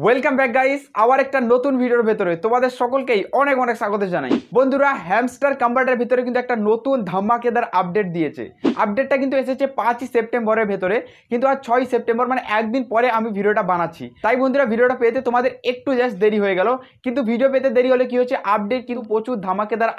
Welcome back guys, আবার একটা নতুন ভিডিওর ভেতরে তোমাদের সকলকেই অনেক অনেক স্বাগত জানাই। বন্ধুরা, হ্যামস্টার কম্বাটের ভিতরে কিন্তু একটা নতুন ধামাকেদার আপডেট দিয়েছে। আপডেটটা কিন্তু এসেছে 5ই সেপ্টেম্বরের ভেতরে, কিন্তু আজ 6ই সেপ্টেম্বর, মানে একদিন পরে আমি ভিডিওটা বানাচ্ছি। তাই বন্ধুরা, ভিডিওটা পেতে তোমাদের একটু জাস্ট দেরি হয়ে গেল, কিন্তু ভিডিও পেতে দেরি হলে কি হচ্ছে, আপডেট কিন্তু প্রচুর ধামাকেদার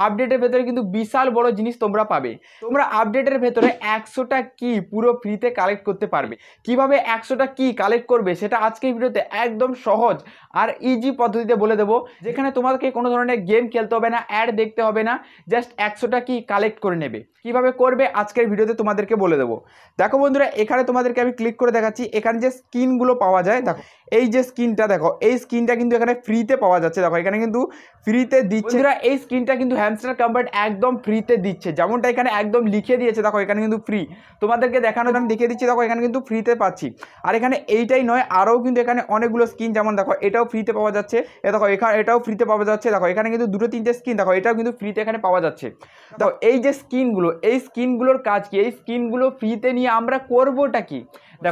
আপডেটের ভেতরে কিন্তু বিশাল বড় জিনিস তোমরা পাবে। তোমরা আপডেটের ভেতরে 100টা কি পুরো ফ্রিতে কালেক্ট করতে পারবে। কিভাবে 100টা কি কালেক্ট করবে সেটা আজকের ভিডিওতে একদম সহজ আর ইজি পদ্ধতিতে বলে দেবো, যেখানে তোমাদেরকে কোনো ধরনের গেম খেলতে হবে না, অ্যাড দেখতে হবে না, জাস্ট 100টা কি কালেক্ট করে নেবে। কিভাবে করবে আজকের ভিডিওতে তোমাদেরকে বলে দেবো। দেখো বন্ধুরা, এখানে তোমাদেরকে আমি ক্লিক করে দেখাচ্ছি। এখানে যে স্কিনগুলো পাওয়া যায়, দেখো এই যে স্কিনটা, দেখো এই স্কিনটা কিন্তু এখানে ফ্রিতে পাওয়া যাচ্ছে। দেখো এখানে কিন্তু ফ্রিতে দিচ্ছে। এই স্কিনটা কিন্তু হ্যামস্টার কম্বাট একদম ফ্রিতে দিচ্ছে, যেমনটা এখানে একদম লিখে দিয়েছে। দেখো এখানে কিন্তু ফ্রি, তোমাদেরকে দেখানো আমি দেখিয়ে দিচ্ছি। দেখো এখানে কিন্তু ফ্রিতে পাচ্ছি। আর এখানে এইটাই নয়, আরও কিন্তু এখানে অনেকগুলো স্কিন, যেমন দেখো এটাও ফ্রিতে পাওয়া যাচ্ছে। দেখো এখানে এটাও ফ্রিতে পাওয়া যাচ্ছে। দেখো এখানে কিন্তু দুটো তিনটে স্কিন, দেখো এটাও কিন্তু ফ্রিতে এখানে পাওয়া যাচ্ছে। দেখো এই যে স্কিনগুলো, এই স্কিনগুলোর কাজ কি, এই স্কিনগুলো ফ্রিতে নিয়ে আমরা করবোটা কি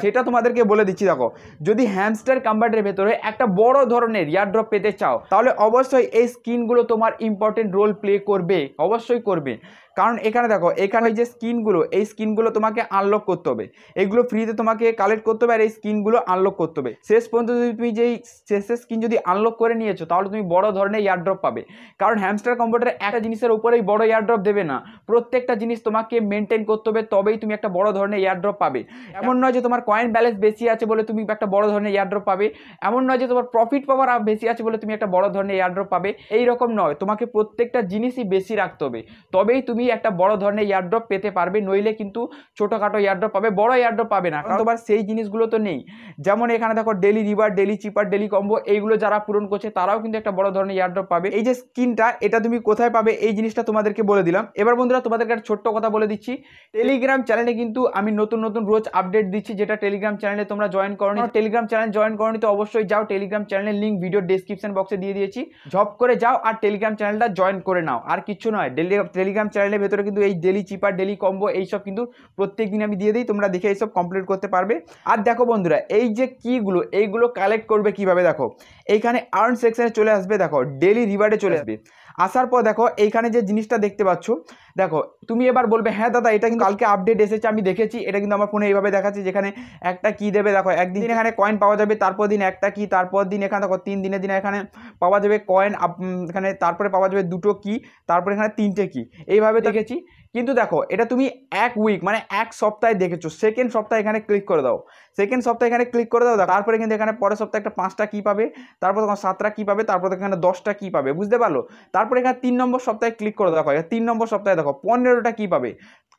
সেটা তোমাদেরকে বলে দিচ্ছি। দেখো, যদি হ্যামস্টার কম্বাটের ভেতরে একটা বড় ধরনের এয়ারড্রপ পেতে চাও, তাহলে অবশ্যই এই স্কিনগুলো তোমার ইম্পর্টেন্ট রোল প্লে করবে, অবশ্যই করবে। কারণ এখানে দেখো, এখানে যে স্কিনগুলো, এই স্কিনগুলো তোমাকে আনলক করতে হবে। এগুলো ফ্রিতে তোমাকে কালেক্ট করতে হবে, আর এই স্কিনগুলো আনলক করতে হবে। শেষ পর্যন্ত যদি তুমি যেই শেষের স্কিন যদি আনলক করে নিয়েছো, তাহলে তুমি বড় ধরনের এয়ারড্রপ পাবে। কারণ হ্যামস্টার কম্বাটের একটা জিনিসের উপরেই বড় এয়ারড্রপ দেবে না, প্রত্যেকটা জিনিস তোমাকে মেনটেন করতে হবে, তবেই তুমি একটা বড় ধরনের এয়ারড্রপ পাবে। এমন নয় যে তোমার কয়েন ব্যালেন্স বেশি আছে বলে তুমি একটা বড় ধরনের এয়ারড্রপ পাবে, এমন নয় যে তোমার প্রফিট পাওয়ার বেশি আছে বলে তুমি একটা বড় ধরনের এয়ারড্রপ পাবে। এই রকম নয়, তোমাকে প্রত্যেকটা জিনিসই বেশি রাখতে হবে, তবেই তুমি একটা বড় ধরনের এয়ারড্রপ পেতে পারবে। নইলে কিন্তু ছোটোখাটো এয়ারড্রপ পাবে, বড় এয়ারড্রপ পাবে না, কারণ তোমার সেই জিনিসগুলো তো নেই। যেমন এখানে দেখো ডেলি রিওয়ার্ড, ডেলি চিপার, ডেলি কম্বো, এইগুলো যারা পূরণ করছে তারাও কিন্তু একটা বড় ধরনের এয়ারড্রপ পাবে। এই যে স্কিনটা, এটা তুমি কোথায় পাবে এই জিনিসটা তোমাদেরকে বলে দিলাম। এবার বন্ধুরা, তোমাদেরকে একটা ছোট্ট কথা বলে দিচ্ছি। টেলিগ্রাম চ্যানেলে কিন্তু আমি নতুন নতুন রোজ আপডেট দিচ্ছি, যেটা টেলিগ্রাম চ্যানেলে তোমরা জয়েন করনি, টেলিগ্রাম চ্যানেল জয়েন করনি তো অবশ্যই যাও। টেলিগ্রাম চ্যানেলের লিঙ্ক ভিডিও ডেসক্রিপশন বক্সে দিয়ে দিয়েছি, ঝপ করে যাও আর টেলিগ্রাম চ্যানেলটা জয়েন করে নাও। আর কিছু নয়, টেলিগ্রাম চ্যানেলের ভেতরে কিন্তু এই ডেলি চিপার, ডেলি কম্বো, এইসব কিন্তু প্রত্যেক দিন আমি দিয়ে দিই, তোমরা দেখে এইসব কমপ্লিট করতে পারবে। আর দেখো বন্ধুরা, এই যে কিগুলো, এইগুলো কালেক্ট করবে কিভাবে, দেখো এইখানে আর্ন সেকশনে চলে আসবে। দেখো ডেলি রিওয়ার্ডে চলে আসবে। আসার পর দেখো এইখানে যে জিনিসটা দেখতে পাচ্ছ, দেখো তুমি এবার বলবে হ্যাঁ দাদা, এটা কিন্তু কালকে আপডেট এসেছে, আমি দেখেছি, এটা কিন্তু আমার ফোনে এইভাবে দেখাচ্ছে, যেখানে একটা কি দেবে। দেখো একদিন এখানে কয়েন পাওয়া যাবে, তারপর দিন একটা কি, তারপর দিন এখানে দেখো 3 দিনের দিন এখানে পাওয়া যাবে কয়েন, এখানে তারপরে পাওয়া যাবে 2টো কি, তারপরে এখানে 3টে কি, এইভাবে দেখেছি। কিন্তু দেখো এটা তুমি এক উইক মানে এক সপ্তাহে দেখেছো, সেকেন্ড সপ্তাহে এখানে ক্লিক করে দাও, সেকেন্ড সপ্তাহে এখানে ক্লিক করে দাও। তারপরে কিন্তু এখানে পরের সপ্তাহে একটা 5টা কি পাবে, তারপর তখন 7টা কি পাবে, তারপর এখানে 10টা কি পাবে, বুঝতে পারলো। তারপরে এখানে 3 নম্বর সপ্তাহে ক্লিক করে দেখো, 3 নম্বর সপ্তাহে দেখো 15টা কি পাবে,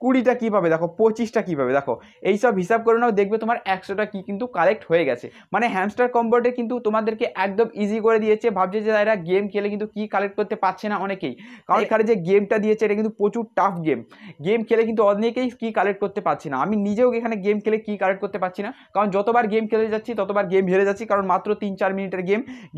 20টা কি পাবে, দেখো 25টা কি পাবে। দেখো এইসব হিসাব করে নাও, দেখবে তোমার 100টা কি কিন্তু কালেক্ট হয়ে গেছে। মানে হ্যামস্টার কম্বাটে কিন্তু তোমাদেরকে একদম ইজি করে দিয়েছে। ভাবছে যে এরা গেম খেলে কিন্তু কি কালেক্ট করতে পারছে না অনেকেই, কারণ এখানে যে গেমটা দিয়েছে এটা কিন্তু প্রচুর টাফ গেম। গেম খেলে কিন্তু অনেকেই কি কালেক্ট করতে পারছি না। আমি নিজেও এখানে গেম খেলে কি কালেক্ট করতে পারছি না, কারণ যতবার গেম খেলে যাচ্ছি ততবার গেম হেরে যাচ্ছি, কারণ মাত্র 3-4 মিনিটের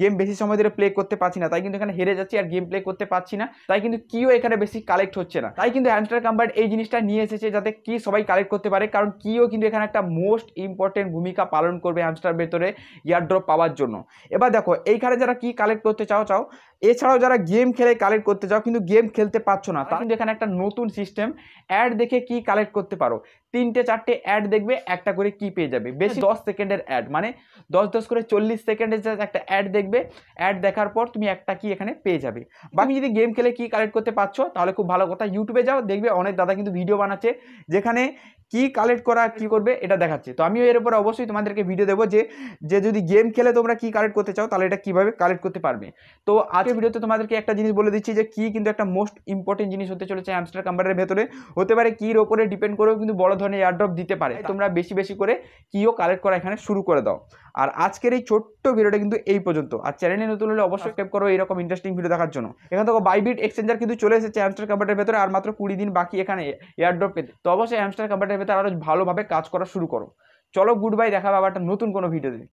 গেম বেশি সময় ধরে প্লে করতে পারছি না, তাই কিন্তু এখানে হেরে যাচ্ছি আর গেম প্লে করতে পারছি না। তাই কিন্তু কিও এখানে বেশি কালেক্ট হচ্ছে না। তাই কিন্তু হ্যামস্টার কম্বাট এই জিনিসটা নিয়ে এসেছে, যাতে কি সবাই কালেক্ট করতে পারে, কারণ কিও কিন্তু এখানে একটা মোস্ট ইম্পর্টেন্ট ভূমিকা পালন করবে হ্যামস্টার ভেতরে এয়ারড্রপ পাওয়ার জন্য। এবার দেখো এইখানে যারা কি কালেক্ট করতে চাও, এছাড়াও যারা গেম খেলে কালেক্ট করতে চাও কিন্তু গেম খেলতে পারছো না, তার কিন্তু এখানে একটা নতুন সিস্টেম, অ্যাড দেখে কি কালেক্ট করতে পারো। 3-4টে অ্যাড দেখবে, একটা করে কি পেয়ে যাবে। বেশি 10 সেকেন্ডের অ্যাড, মানে 10 করে 40 সেকেন্ডের একটা অ্যাড দেখবে। অ্যাড দেখার পর তুমি একটা কি এখানে পেয়ে যাবে। বা তুমি যদি গেম খেলে কি কালেক্ট করতে পারছো, তাহলে খুব ভালো কথা, ইউটিউবে যাও, দেখবে অনেক দাদা কিন্তু ভিডিও বানাচ্ছে যেখানে কি কালেক্ট করা কি করবে এটা দেখাচ্ছে। তো আমিও এর উপরে অবশ্যই তোমাদেরকে ভিডিও দেবো, যে যদি গেম খেলে তোমরা কি কালেক্ট করতে চাও, তাহলে এটা কিভাবে কালেক্ট করতে পারবে। তো আজকের ভিডিওতে তোমাদেরকে একটা জিনিস বলে দিচ্ছি, যে কি কিন্তু একটা মোস্ট ইম্পর্টেন্ট জিনিস হতে চলেছে হ্যামস্টার কম্বাটের ভেতরে। হতে পারে কির ওপরে ডিপেন্ড করেও কিন্তু বড় ধরনের এয়ারড্রপ দিতে পারে। তোমরা বেশি বেশি করে কিও কালেক্ট করা এখানে শুরু করে দাও। আর আজকের এই ছোট্ট ভিডিওটা কিন্তু এই পর্যন্ত। আর চ্যানেলে নতুন হলে অবশ্যই সাবস্ক্রাইব করো এরকম ইন্টারেস্টিং ভিডিও দেখার জন্য। এখান থেকে বাইবিট এক্সচেঞ্জার কিন্তু চলে এসেছে হ্যামস্টার কম্বাটের ভেতরে, আর মাত্র 20 দিন বাকি এখানে এয়ারড্রপ পেতে। তো অবশ্যই হ্যামস্টার কম্বাটের ভেতরে আরো ভালোভাবে কাজ করা শুরু করো। চলো, গুড বাই, দেখা হবে আবার একটা নতুন কোনো ভিডিওতে।